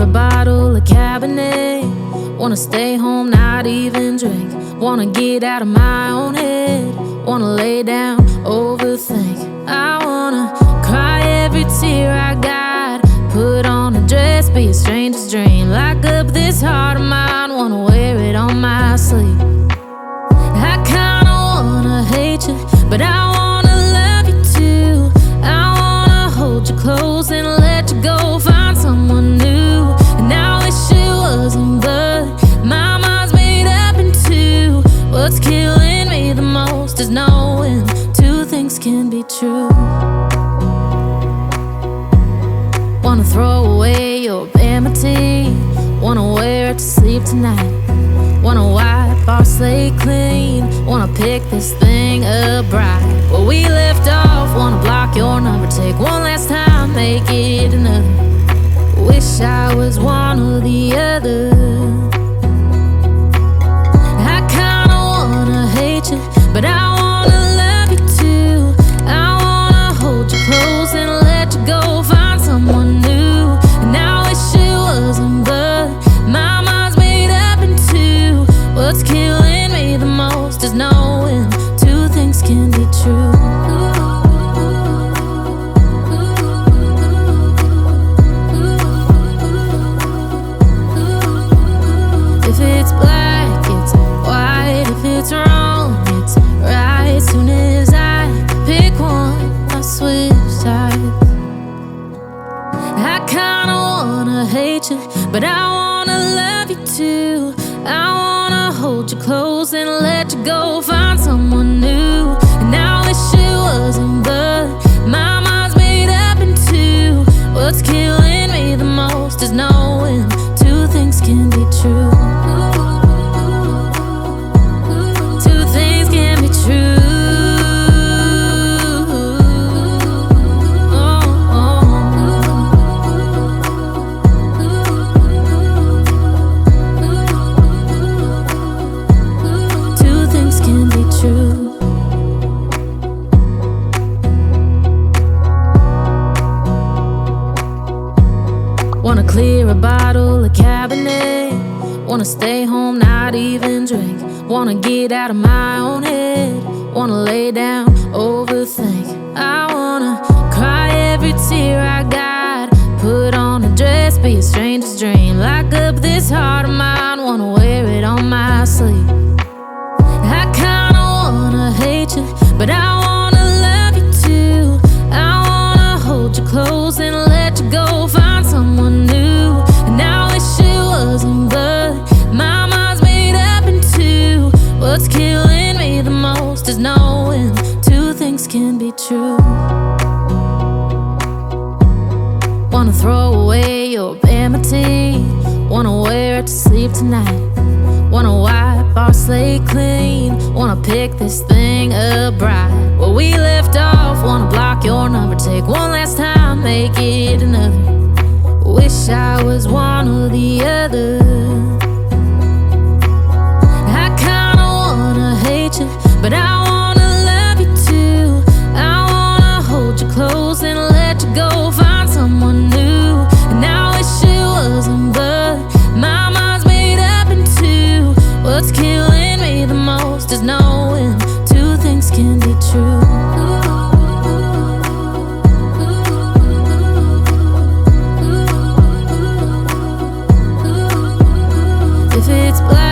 a bottle of Cabernet. Wanna stay home, not even drink. Wanna get out of my own head. Wanna lay down, overthink. I wanna cry every tear I got. Put on a dress, be a stranger's dream. Lock up this heart of mine, wanna wear it on my sleeve. I kinda wanna hate you, but I wanna love you too. I wanna hold you close and let you go, find someone new. And I wish it wasn't, but my mind's made up in two. What's killing me the most is knowing two things can be true. Wanna throw away your vanity. Wanna wear it to sleep tonight. Wanna wipe our slate clean. Wanna pick this thing up right where we left off. Wanna block your number, take one last time, make it another. Wish I was one or the other. I kinda wanna hate you, but I wanna love you too. I wanna hold you close and let you go, find someone new. And I wish it wasn't, but my mind's made up in two. What's killing me the most is knowing two things can be true. If it's black, it's white. If it's wrong, it's right. Soon as I pick one, I switch sides. I kinda wanna hate you, but I wanna love you too. I wanna hold you close and let you go, find someone new. And I wish it wasn't, but my mind's made up in two. What's killing me the most is knowing two things can be true. Two things can be true. Wanna clear a bottle of Cabernet. Wanna stay home, not even drink. Wanna get out of my own head. Wanna lay down, overthink. I wanna cry every tear I got. Put on a dress, be a stranger's dream. Lock up this heart of mine, wanna wear it on my sleeve. I kinda wanna hate you, but I wanna love you too. I wanna hold you close and let you go, find someone new. And I wish it wasn't, but my mind's made up in two. What's killing me the most is knowing two things can be true. Wanna throw away your vanity. Wanna wear it to sleep tonight. Wanna wipe our slate clean. Wanna pick this thing up right where we left off. Wanna block your number, take one last time, make it another. Wish I was one or the other. I kinda wanna hate you, but I wanna love you too. I wanna hold you close and let you go, find someone new. And I wish it wasn't, but my mind's made up in two. What's killing me the most is knowing two things can be true. If it's black,